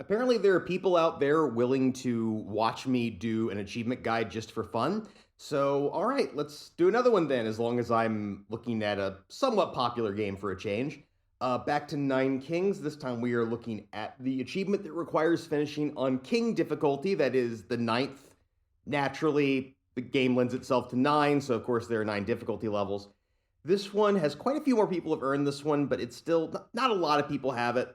apparently there are people out there willing to watch me do an achievement guide just for fun. So, all right, let's do another one then, as long as I'm looking at a somewhat popular game for a change. Back to Nine Kings. This time we are looking at the achievement that requires finishing on King difficulty, that is the ninth. Naturally, the game lends itself to nine, so of course there are nine difficulty levels. This one has quite a few more people have earned this one, but it's still not a lot of people have it.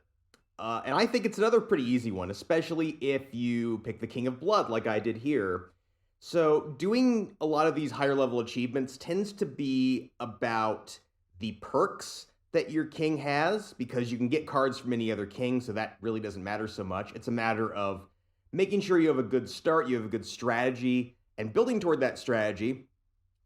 And I think it's another pretty easy one, especially if you pick the King of Blood like I did here. So doing a lot of these higher level achievements tends to be about the perks that your king has, because you can get cards from any other king, so that really doesn't matter so much. It's a matter of making sure you have a good start, you have a good strategy, and building toward that strategy.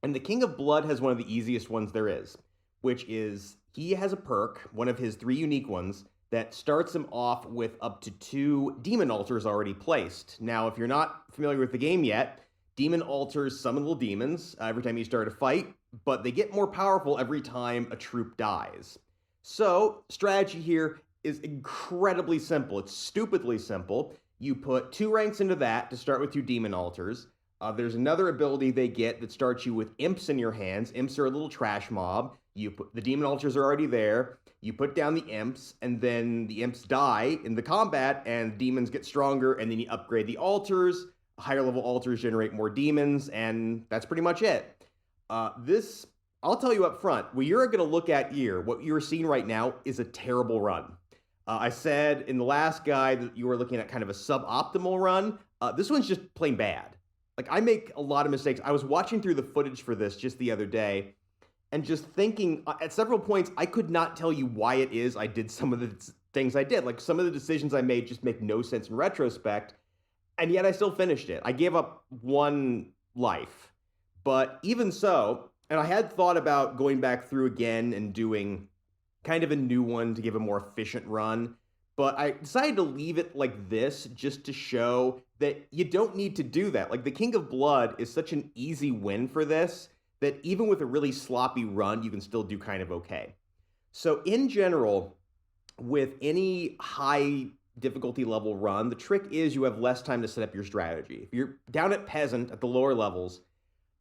And the King of Blood has one of the easiest ones there is, which is he has a perk, one of his 3 unique ones, that starts him off with up to 2 demon altars already placed. Now, if you're not familiar with the game yet, demon altars summon little demons every time you start a fight, but they get more powerful every time a troop dies. So, strategy here is incredibly simple. It's stupidly simple. You put 2 ranks into that to start with your demon altars. There's another ability they get that starts you with imps in your hands. Imps are a little trash mob. The demon altars are already there. You put down the imps, and then the imps die in the combat, and demons get stronger, and then you upgrade the altars. Higher level altars generate more demons, and that's pretty much it. I'll tell you up front, what you're going to look at here, what you're seeing right now, is a terrible run. I said in the last guide that you were looking at kind of a suboptimal run. This one's just plain bad. Like, I make a lot of mistakes. I was watching through the footage for this just the other day, and just thinking, at several points, I could not tell you why it is I did some of the things I did. Like, some of the decisions I made just make no sense in retrospect, and yet I still finished it. I gave up 1 life. But even so, and I had thought about going back through again and doing kind of a new one to give a more efficient run, but I decided to leave it like this just to show that you don't need to do that. Like, the King of Blood is such an easy win for this that even with a really sloppy run, you can still do kind of okay. So in general, with any high difficulty level run, the trick is you have less time to set up your strategy. If you're down at Peasant at the lower levels,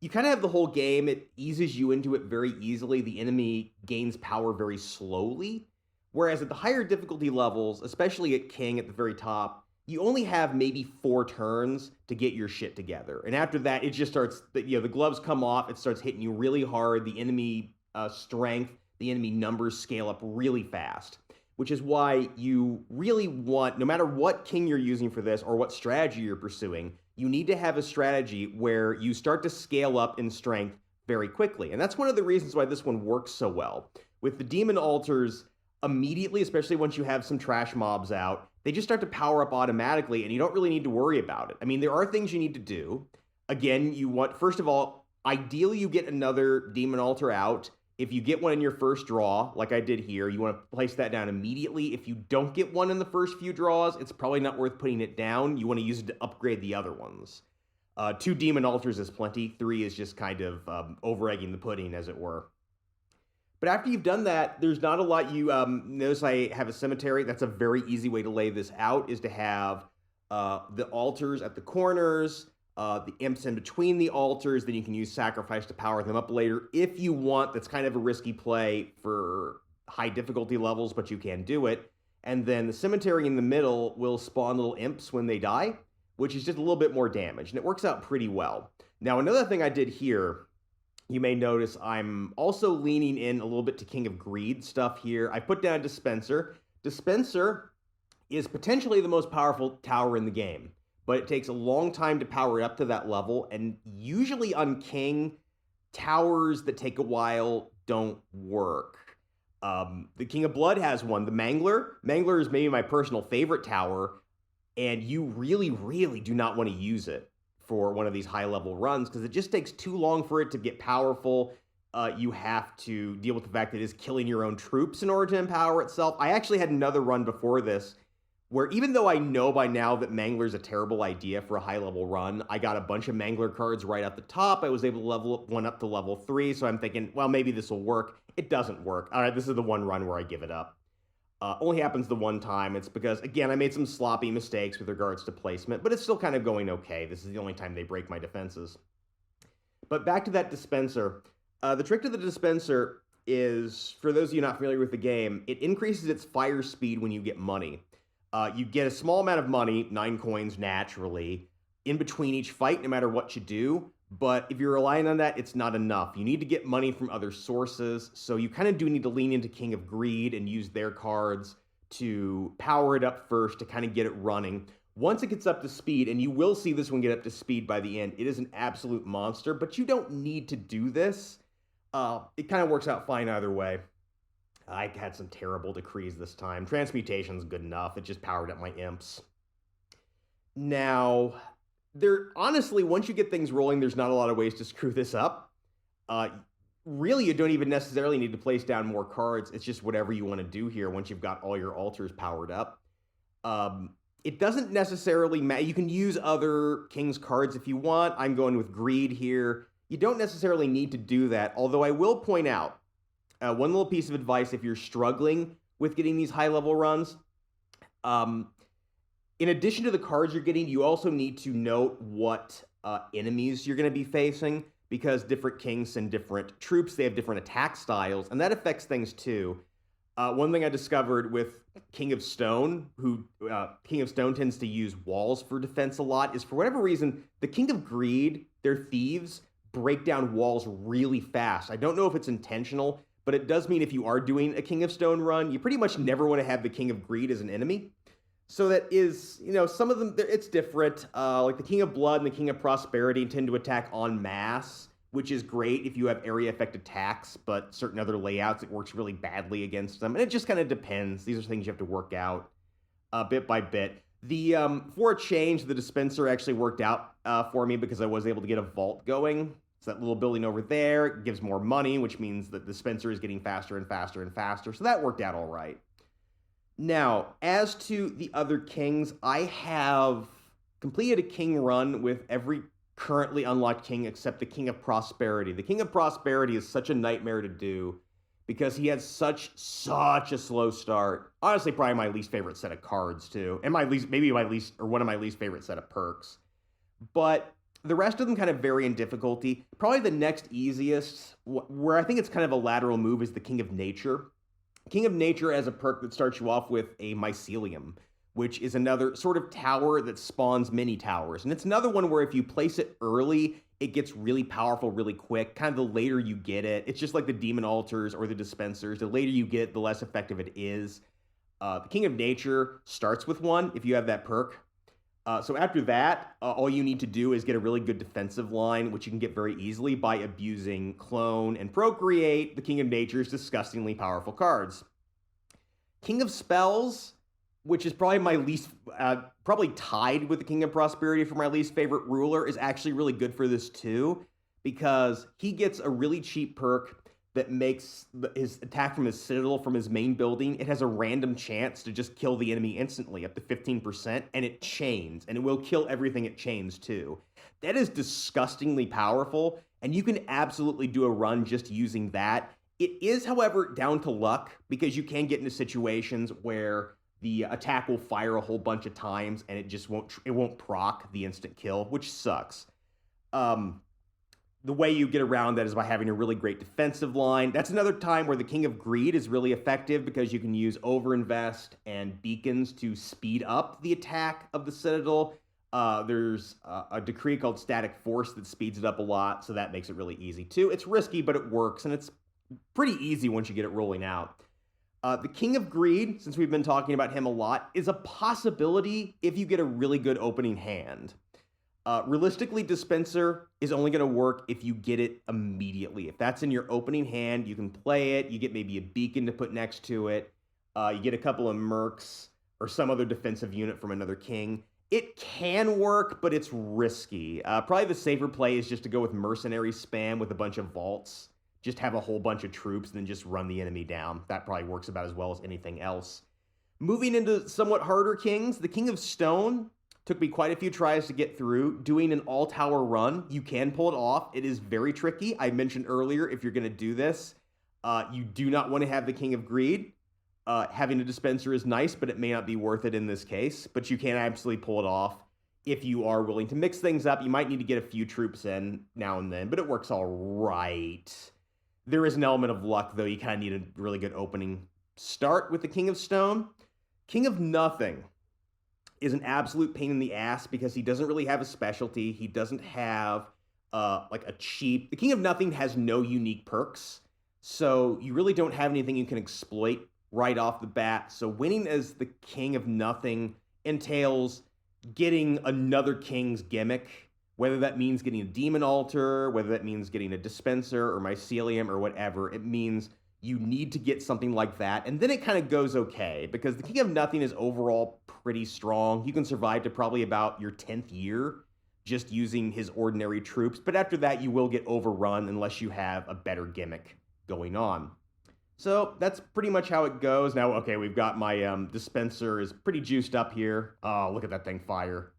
you kind of have the whole game. It eases you into it very easily. The enemy gains power very slowly. Whereas at the higher difficulty levels, especially at King at the very top, you only have maybe 4 turns to get your shit together. And after that, it just starts, the gloves come off, it starts hitting you really hard, the enemy strength, the enemy numbers scale up really fast. Which is why you really want, no matter what king you're using for this or what strategy you're pursuing, you need to have a strategy where you start to scale up in strength very quickly. And that's one of the reasons why this one works so well. With the demon altars, immediately, especially once you have some trash mobs out, they just start to power up automatically, and you don't really need to worry about it. I mean, there are things you need to do. Again, you want, first of all, ideally you get another demon altar out. If you get one in your first draw, like I did here, you want to place that down immediately. If you don't get one in the first few draws, it's probably not worth putting it down. You want to use it to upgrade the other ones. 2 demon altars is plenty. 3 is just kind of over-egging the pudding, as it were. But after you've done that, there's not a lot you... notice I have a cemetery. That's a very easy way to lay this out, is to have the altars at the corners, the imps in between the altars. Then you can use sacrifice to power them up later if you want. That's kind of a risky play for high difficulty levels, but you can do it. And then the cemetery in the middle will spawn little imps when they die, which is just a little bit more damage, and it works out pretty well. Now, another thing I did here, you may notice I'm also leaning in a little bit to King of Greed stuff here. I put down Dispenser. Dispenser is potentially the most powerful tower in the game, but it takes a long time to power up to that level, and usually on King, towers that take a while don't work. The King of Blood has one, the Mangler. Mangler is maybe my personal favorite tower, and you really, really do not want to use it for one of these high-level runs, because it just takes too long for it to get powerful. You have to deal with the fact that it is killing your own troops in order to empower itself. I actually had another run before this where, even though I know by now that Mangler's a terrible idea for a high-level run, I got a bunch of Mangler cards right at the top. I was able to level one up to level 3, so I'm thinking, well, maybe this will work. It doesn't work. All right, this is the one run where I give it up. Only happens the one time. It's because, again, I made some sloppy mistakes with regards to placement, but it's still kind of going okay. This is the only time they break my defenses. But back to that dispenser. The trick to the dispenser is, for those of you not familiar with the game, it increases its fire speed when you get money. You get a small amount of money, 9 coins naturally, in between each fight, no matter what you do. But if you're relying on that, it's not enough. You need to get money from other sources. So you kind of do need to lean into King of Greed and use their cards to power it up first to kind of get it running. Once it gets up to speed, and you will see this one get up to speed by the end, it is an absolute monster, but you don't need to do this. It kind of works out fine either way. I had some terrible decrees this time. Transmutation's good enough. It just powered up my imps. Now, honestly, once you get things rolling, there's not a lot of ways to screw this up. Really, you don't even necessarily need to place down more cards. It's just whatever you want to do here once you've got all your altars powered up. It doesn't necessarily matter. You can use other King's cards if you want. I'm going with Greed here. You don't necessarily need to do that, although I will point out one little piece of advice if you're struggling with getting these high-level runs. In addition to the cards you're getting, you also need to note what enemies you're going to be facing, because different kings send different troops. They have different attack styles, and that affects things too. One thing I discovered with King of Stone, King of Stone tends to use walls for defense a lot, is for whatever reason, the King of Greed, their thieves, break down walls really fast. I don't know if it's intentional, but it does mean if you are doing a King of Stone run, you pretty much never want to have the King of Greed as an enemy. So that is, some of them, it's different. Like the King of Blood and the King of Prosperity tend to attack en masse, which is great if you have area effect attacks, but certain other layouts, it works really badly against them. And it just kind of depends. These are things you have to work out bit by bit. For a change, the dispenser actually worked out for me because I was able to get a vault going. So that little building over there gives more money, which means that the dispenser is getting faster and faster and faster. So that worked out all right. Now, as to the other kings, I have completed a king run with every currently unlocked king except the King of Prosperity. The King of Prosperity is such a nightmare to do because he has such a slow start. Honestly, probably my least favorite set of cards too, and one of my least favorite set of perks. But the rest of them kind of vary in difficulty. Probably the next easiest, where I think it's kind of a lateral move, is the King of Nature. King of Nature has a perk that starts you off with a mycelium, which is another sort of tower that spawns mini towers. And it's another one where if you place it early, it gets really powerful really quick. Kind of the later you get it, it's just like the demon altars or the dispensers. The later you get it, the less effective it is. The King of Nature starts with one if you have that perk. So after that, all you need to do is get a really good defensive line, which you can get very easily by abusing Clone and Procreate, the King of Nature's disgustingly powerful cards. King of Spells, which is probably my least, probably tied with the King of Prosperity for my least favorite ruler, is actually really good for this too, because he gets a really cheap perk that makes his attack from his citadel, from his main building, it has a random chance to just kill the enemy instantly, up to 15%, and it chains, and it will kill everything it chains too. That is disgustingly powerful, and you can absolutely do a run just using that. It is, however, down to luck, because you can get into situations where the attack will fire a whole bunch of times, and it won't proc the instant kill, which sucks. The way you get around that is by having a really great defensive line. That's another time where the King of Greed is really effective because you can use Overinvest and Beacons to speed up the attack of the Citadel. There's a decree called Static Force that speeds it up a lot, so that makes it really easy too. It's risky, but it works, and it's pretty easy once you get it rolling out. The King of Greed, since we've been talking about him a lot, is a possibility if you get a really good opening hand. Realistically, Dispenser is only going to work if you get it immediately. If that's in your opening hand, you can play it. You get maybe a beacon to put next to it. You get a couple of mercs or some other defensive unit from another king. It can work, but it's risky. Probably the safer play is just to go with mercenary spam with a bunch of vaults. Just have a whole bunch of troops and then just run the enemy down. That probably works about as well as anything else. Moving into somewhat harder kings, the King of Stone took me quite a few tries to get through. Doing an all-tower run, you can pull it off. It is very tricky. I mentioned earlier, if you're going to do this, you do not want to have the King of Greed. Having a dispenser is nice, but it may not be worth it in this case. But you can absolutely pull it off if you are willing to mix things up. You might need to get a few troops in now and then, but it works all right. There is an element of luck, though. You kind of need a really good opening start with the King of Stone. King of Nothing is an absolute pain in the ass because he doesn't really have a specialty. He doesn't have like a cheap... The King of Nothing has no unique perks, so you really don't have anything you can exploit right off the bat. So winning as the King of Nothing entails getting another King's gimmick, whether that means getting a Demon Altar, whether that means getting a Dispenser or Mycelium or whatever. It means you need to get something like that, and then it kind of goes okay, because the King of Nothing is overall pretty strong. You can survive to probably about your 10th year just using his ordinary troops, but after that you will get overrun unless you have a better gimmick going on. So that's pretty much how it goes. Now, okay, we've got my dispenser is pretty juiced up here. Oh, look at that thing fire.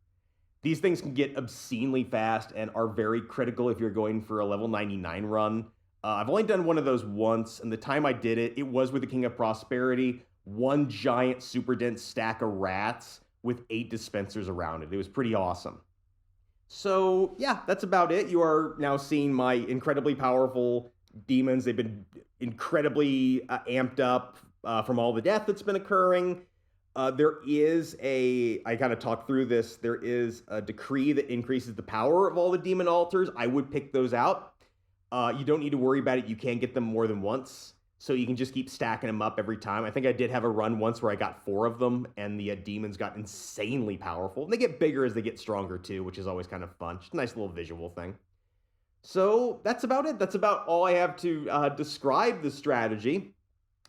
These things can get obscenely fast and are very critical if you're going for a level 99 run. I've only done one of those once, and the time I did it, it was with the King of Prosperity, one giant super dense stack of rats with 8 dispensers around it. It was pretty awesome. So yeah, that's about it. You are now seeing my incredibly powerful demons. They've been incredibly amped up from all the death that's been occurring. There is I kind of talked through this, there is a decree that increases the power of all the demon altars. I would pick those out. You don't need to worry about it. You can get them more than once, so you can just keep stacking them up every time. I think I did have a run once where I got 4 of them, and the demons got insanely powerful. And they get bigger as they get stronger, too, which is always kind of fun. Just a nice little visual thing. So that's about it. That's about all I have to describe the strategy.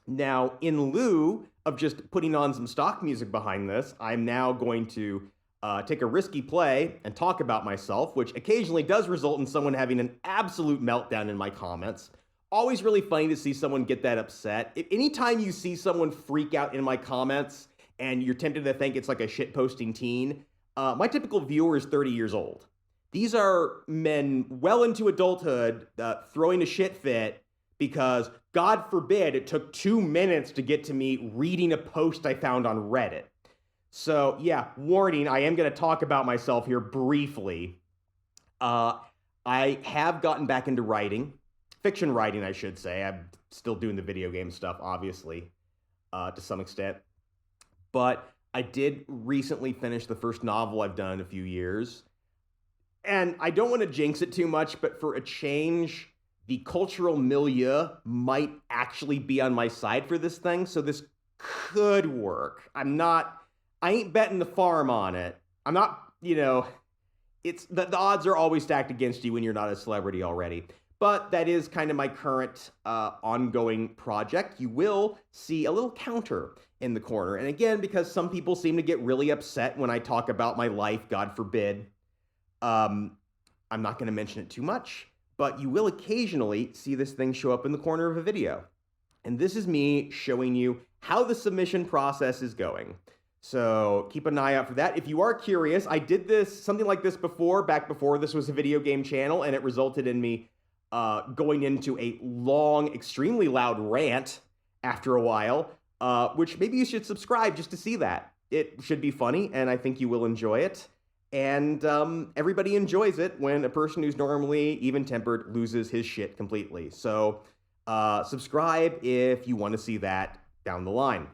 Now, in lieu of just putting on some stock music behind this, I'm now going to take a risky play and talk about myself, which occasionally does result in someone having an absolute meltdown in my comments. Always really funny to see someone get that upset. Anytime you see someone freak out in my comments and you're tempted to think it's like a shitposting teen, my typical viewer is 30 years old. These are men well into adulthood throwing a shit fit because, God forbid, it took 2 minutes to get to me reading a post I found on Reddit. So, yeah, warning, I am going to talk about myself here briefly. I have gotten back into writing. Fiction writing, I should say. I'm still doing the video game stuff, obviously, to some extent. But I did recently finish the first novel I've done in a few years. And I don't want to jinx it too much, but for a change, the cultural milieu might actually be on my side for this thing, so this could work. I ain't betting the farm on it. I'm not, it's the odds are always stacked against you when you're not a celebrity already. But that is kind of my current ongoing project. You will see a little counter in the corner. And again, because some people seem to get really upset when I talk about my life, God forbid, I'm not going to mention it too much, but you will occasionally see this thing show up in the corner of a video. And this is me showing you how the submission process is going. So keep an eye out for that. If you are curious, I did something like this before, back before this was a video game channel, and it resulted in me going into a long, extremely loud rant after a while, which maybe you should subscribe just to see that. It should be funny, and I think you will enjoy it. And everybody enjoys it when a person who's normally even-tempered loses his shit completely. So subscribe if you want to see that down the line.